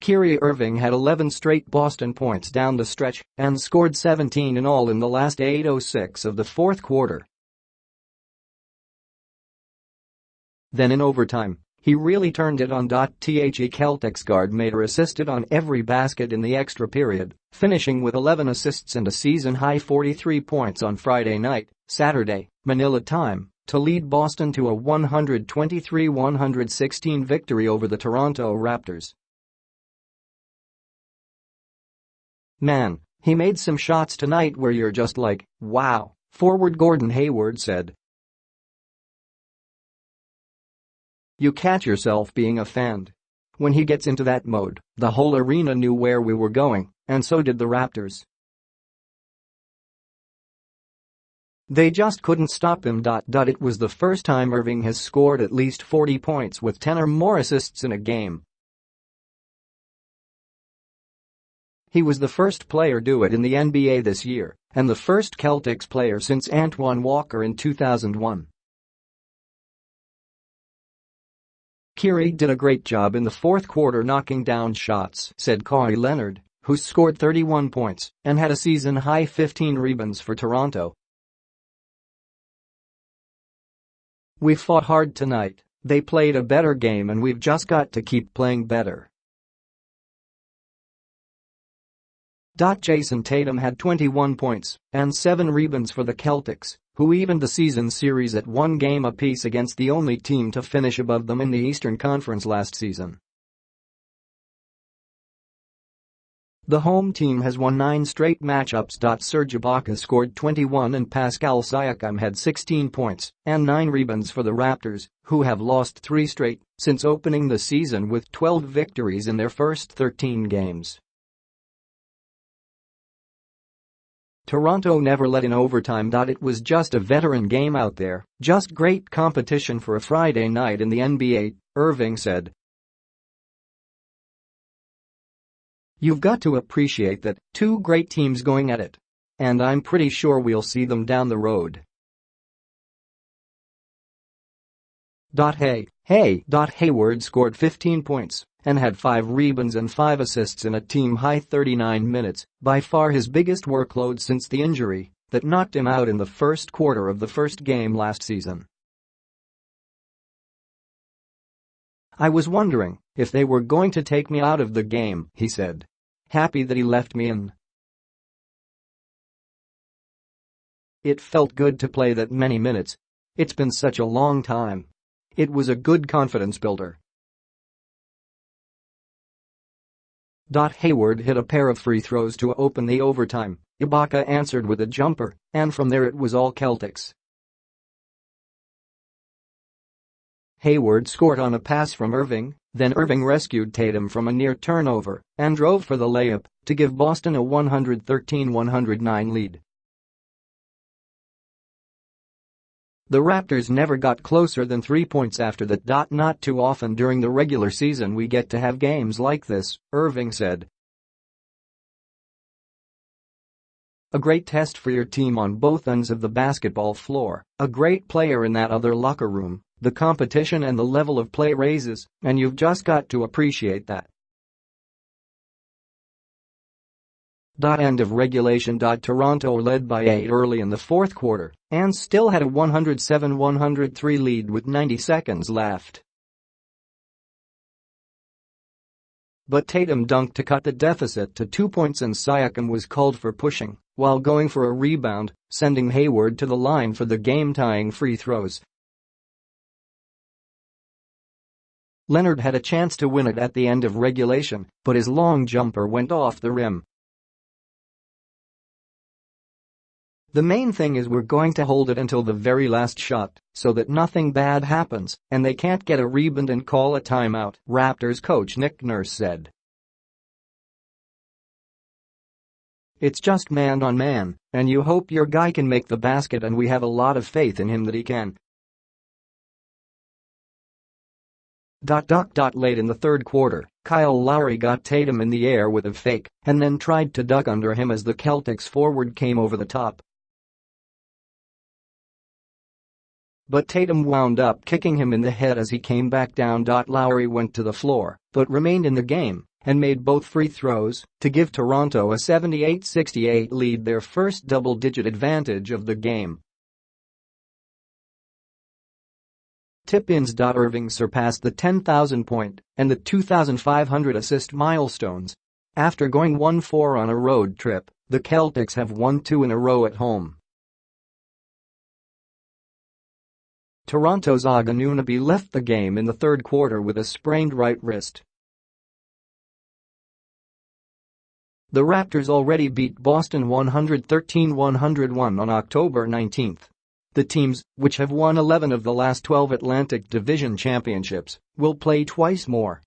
Kyrie Irving had 11 straight Boston points down the stretch and scored 17 in all in the last 8:06 of the fourth quarter. Then in overtime, he really turned it on. The Celtics guard made or assisted on every basket in the extra period, finishing with 11 assists and a season-high 43 points on Friday night, Saturday, Manila time, to lead Boston to a 123-116 victory over the Toronto Raptors. "Man, he made some shots tonight where you're just like, wow," forward Gordon Hayward said. "You catch yourself being a fan. When he gets into that mode, the whole arena knew where we were going, and so did the Raptors. They just couldn't stop him. It was the first time Irving has scored at least 40 points with 10 or more assists in a game. He was the first player to do it in the NBA this year, and the first Celtics player since Antoine Walker in 2001. Kyrie did a great job in the fourth quarter knocking down shots," said Kawhi Leonard, who scored 31 points and had a season-high 15 rebounds for Toronto. "We fought hard tonight, they played a better game and we've just got to keep playing better." Jason Tatum had 21 points and 7 rebounds for the Celtics, who evened the season series at 1 game apiece against the only team to finish above them in the Eastern Conference last season. The home team has won 9 straight matchups. Serge Ibaka scored 21 and Pascal Siakam had 16 points and 9 rebounds for the Raptors, who have lost 3 straight since opening the season with 12 victories in their first 13 games. Toronto never let in overtime. It was just a veteran game out there, just great competition for a Friday night in the NBA, Irving said. "You've got to appreciate that, 2 great teams going at it. And I'm pretty sure we'll see them down the road." Hayward scored 15 points and had 5 rebounds and 5 assists in a team-high 39 minutes, by far his biggest workload since the injury that knocked him out in the first quarter of the first game last season. "I was wondering if they were going to take me out of the game," he said. "Happy that he left me in. It felt good to play that many minutes. It's been such a long time. It was a good confidence builder." Hayward hit a pair of free throws to open the overtime. Ibaka answered with a jumper, and from there it was all Celtics. Hayward scored on a pass from Irving, then Irving rescued Tatum from a near turnover and drove for the layup to give Boston a 113-109 lead. The Raptors never got closer than 3 points after that. "Not too often during the regular season we get to have games like this," Irving said. "A great test for your team on both ends of the basketball floor, a great player in that other locker room, the competition and the level of play raises, and you've just got to appreciate that." End of regulation. Toronto led by 8 early in the fourth quarter and still had a 107-103 lead with 90 seconds left. But Tatum dunked to cut the deficit to 2 points and Siakam was called for pushing while going for a rebound, sending Hayward to the line for the game-tying free throws. Leonard had a chance to win it at the end of regulation, but his long jumper went off the rim. "The main thing is we're going to hold it until the very last shot so that nothing bad happens and they can't get a rebound and call a timeout," Raptors coach Nick Nurse said. "It's just man on man, and you hope your guy can make the basket and we have a lot of faith in him that he can." Late in the third quarter, Kyle Lowry got Tatum in the air with a fake and then tried to duck under him as the Celtics forward came over the top. But Tatum wound up kicking him in the head as he came back down. Lowry went to the floor but remained in the game and made both free throws to give Toronto a 78-68 lead, their first double-digit advantage of the game. Tip-ins. Irving surpassed the 10,000-point and the 2,500-assist milestones. After going 1-4 on a road trip, the Celtics have won 2 in a row at home. Toronto's Anunoby left the game in the third quarter with a sprained right wrist. The Raptors already beat Boston 113-101 on October 19. The teams, which have won 11 of the last 12 Atlantic Division championships, will play twice more.